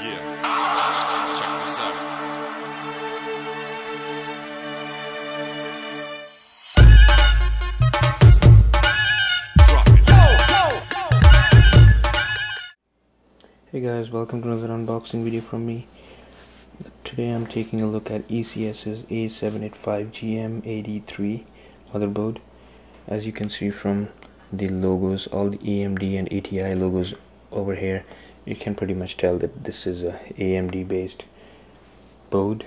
Yeah, check this out. Drop it. Hey guys, welcome to another unboxing video from me. Today I'm taking a look at ECS's A785GM AD3 motherboard. As you can see from the logos, all the AMD and ATI logos over here, you can pretty much tell that this is a AMD based board,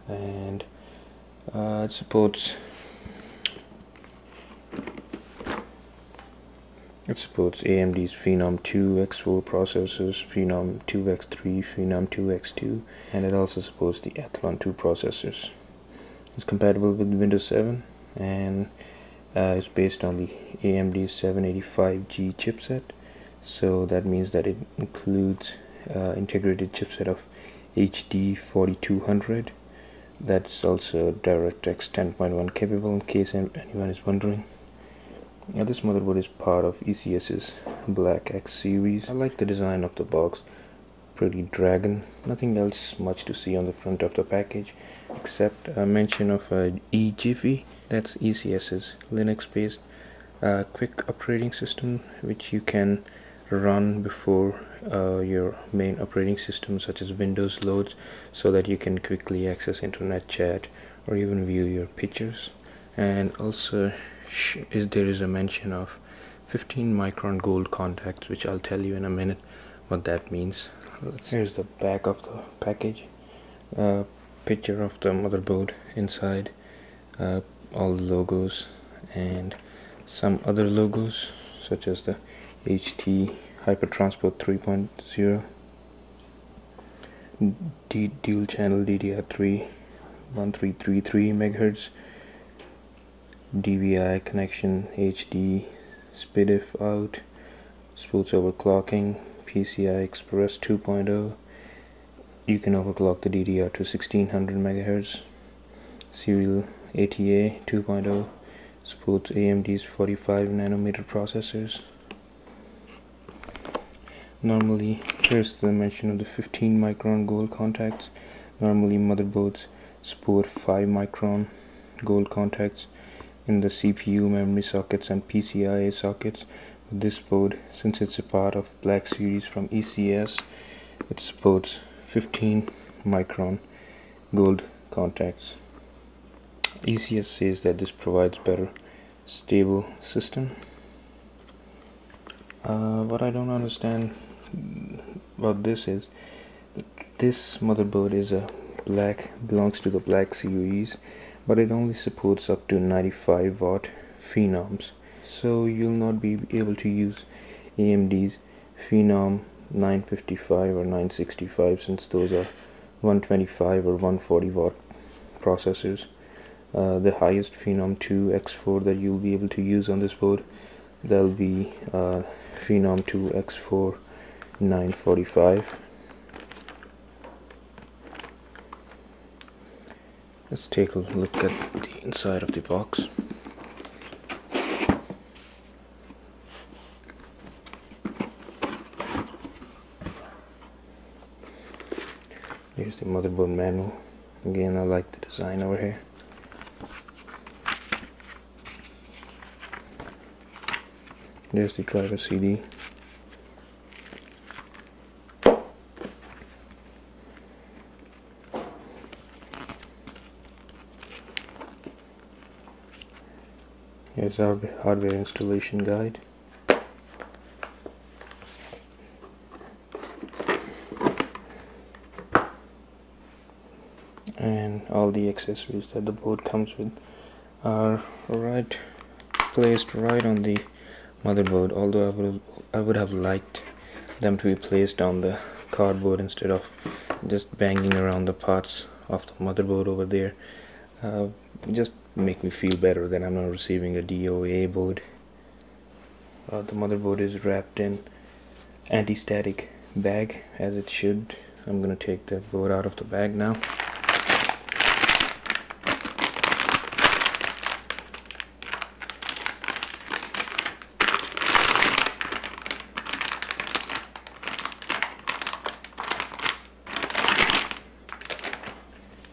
and it supports AMD's Phenom 2x4 processors, Phenom 2x3, Phenom 2x2, and it also supports the Athlon 2 processors. It's compatible with Windows 7 and it's based on the AMD 785G chipset, so that means that it includes integrated chipset of HD 4200. That's also DirectX 10.1 capable, in case anyone is wondering. Now, this motherboard is part of ECS's Black X series. I like the design of the box, pretty dragon. Nothing else much to see on the front of the package except a mention of a eJiffy. That's ECS's Linux based quick operating system, which you can run before your main operating system such as Windows loads, so that you can quickly access internet chat or even view your pictures. And also there is a mention of 15 micron gold contacts, which I'll tell you in a minute what that means. Here's the back of the package, picture of the motherboard inside, all the logos and some other logos such as the HT Hypertransport 3.0, dual channel DDR3 1333 MHz, DVI connection, HD, SPDIF out, supports overclocking, PCI Express 2.0. You can overclock the DDR to 1600 MHz. Serial ATA 2.0, supports AMD's 45 nanometer processors. Normally, here's the mention of the 15 micron gold contacts. Normally motherboards support 5 micron gold contacts in the CPU, memory sockets and PCIe sockets. With this board, since it's a part of Black series from ECS, it supports 15 micron gold contacts. ECS says that this provides better stable system. What I don't understand about this is that this motherboard is belongs to the Black series, but it only supports up to 95 watt phenoms, so you'll not be able to use AMD's Phenom 955 or 965, since those are 125 or 140 watt processors. The highest Phenom 2x4 that you'll be able to use on this board, that'll be Phenom 2x4 945. Let's take a look at the inside of the box. Here's the motherboard manual. Again, I like the design over here. There's the driver CD. Here's our hardware installation guide. And all the accessories that the board comes with are placed right on the motherboard, although I would have liked them to be placed on the cardboard instead of just banging around the parts of the motherboard over there. Just make me feel better that I'm not receiving a DOA board. The motherboard is wrapped in anti-static bag, as it should. I'm gonna take the board out of the bag now.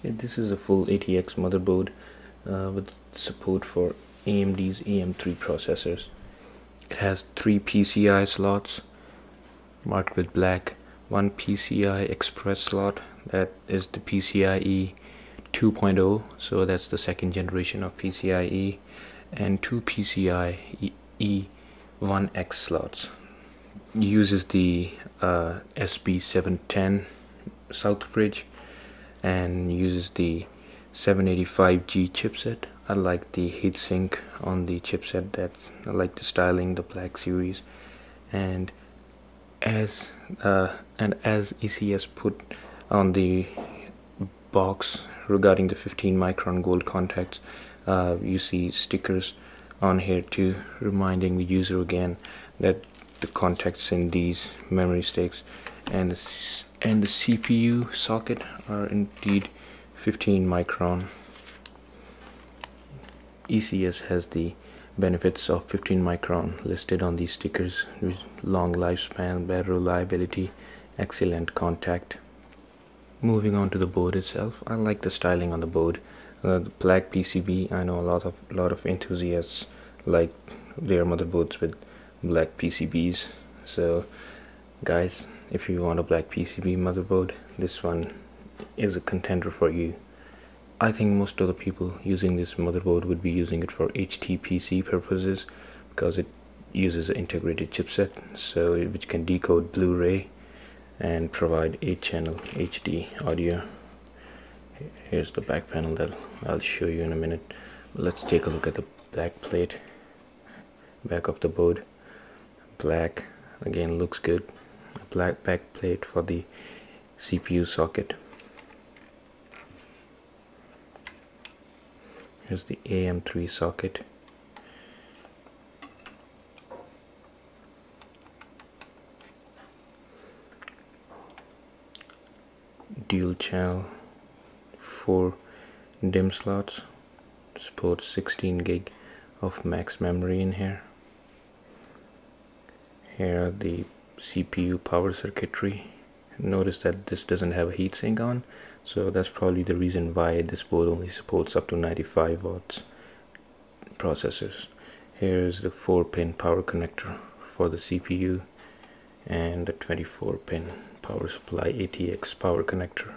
This is a full ATX motherboard with support for AMD's AM3 processors. It has 3 PCI slots marked with black, 1 PCI Express slot, that is the PCIe 2.0, so that's the second generation of PCIe, and 2 PCIe 1X slots. It uses the SB710 South Bridge and uses the 785G chipset. I like the heatsink on the chipset. I like the styling, the Black Series, and as ECS put on the box regarding the 15 micron gold contacts, you see stickers on here too, reminding the user again that the contacts in these memory sticks and the CPU socket are indeed 15 micron. ECS has the benefits of 15 micron listed on these stickers, with long lifespan, better reliability, excellent contact. Moving on to the board itself, I like the styling on the board. The black PCB, I know a lot of enthusiasts like their motherboards with black PCBs. So guys, if you want a black PCB motherboard, this one is a contender for you. I think most of the people using this motherboard would be using it for HTPC purposes, because it uses an integrated chipset, so which can decode Blu-ray and provide 8-channel HD audio. Here's the back panel that I'll show you in a minute. Let's take a look at the back plate, back of the board. Black again looks good. A black back plate for the CPU socket. Here's the AM3 socket. Dual channel, 4 DIMM slots, supports 16 gig of max memory in here. Here are the CPU power circuitry. Notice that this doesn't have a heatsink on, so that's probably the reason why this board only supports up to 95 watts processors. Here's the 4-pin power connector for the CPU and the 24-pin power supply ATX power connector.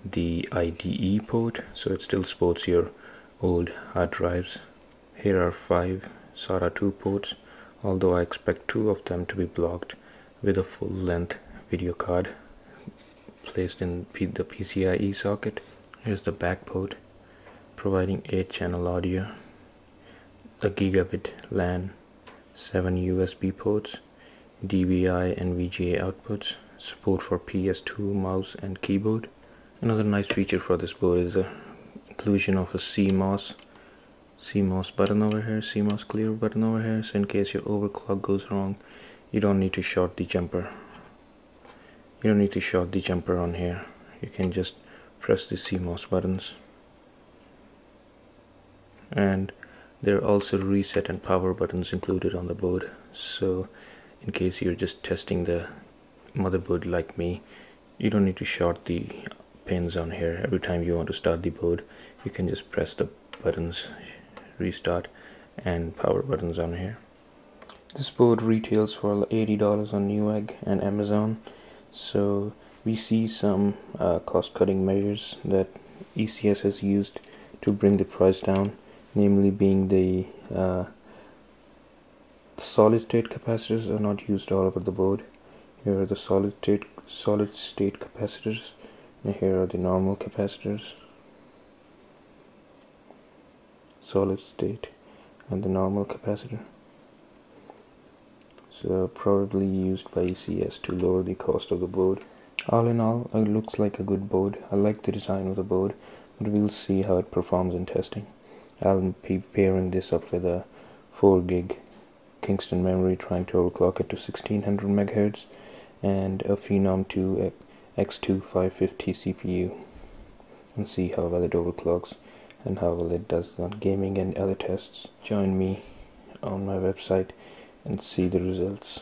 The IDE port, so it still supports your old hard drives. Here are 5 SATA 2 ports, although I expect 2 of them to be blocked with a full-length video card placed in the PCIe socket. Here's the back port, providing 8-channel audio, a gigabit LAN, 7 USB ports, DVI and VGA outputs, support for PS2 mouse and keyboard. Another nice feature for this board is the inclusion of a CMOS button over here, CMOS clear button over here, so in case your overclock goes wrong, you don't need to short the jumper. You don't need to short the jumper on here. You can just press the CMOS buttons. And there are also reset and power buttons included on the board, so in case you're just testing the motherboard like me, you don't need to short the pins on here. Every time you want to start the board, you can just press the buttons, restart and power buttons on here. This board retails for $80 on Newegg and Amazon, so we see some cost-cutting measures that ECS has used to bring the price down, namely being the solid-state capacitors are not used all over the board. Here are the solid-state capacitors, and here are the normal capacitors. Solid-state and the normal capacitor. So probably used by ECS to lower the cost of the board. All in all, it looks like a good board. I like the design of the board, but we'll see how it performs in testing. I'll be pairing this up with a 4 gig Kingston memory, trying to overclock it to 1600 MHz, and a Phenom 2 X2 550 CPU, and see how well it overclocks and how well it does on gaming and other tests. Join me on my website and see the results.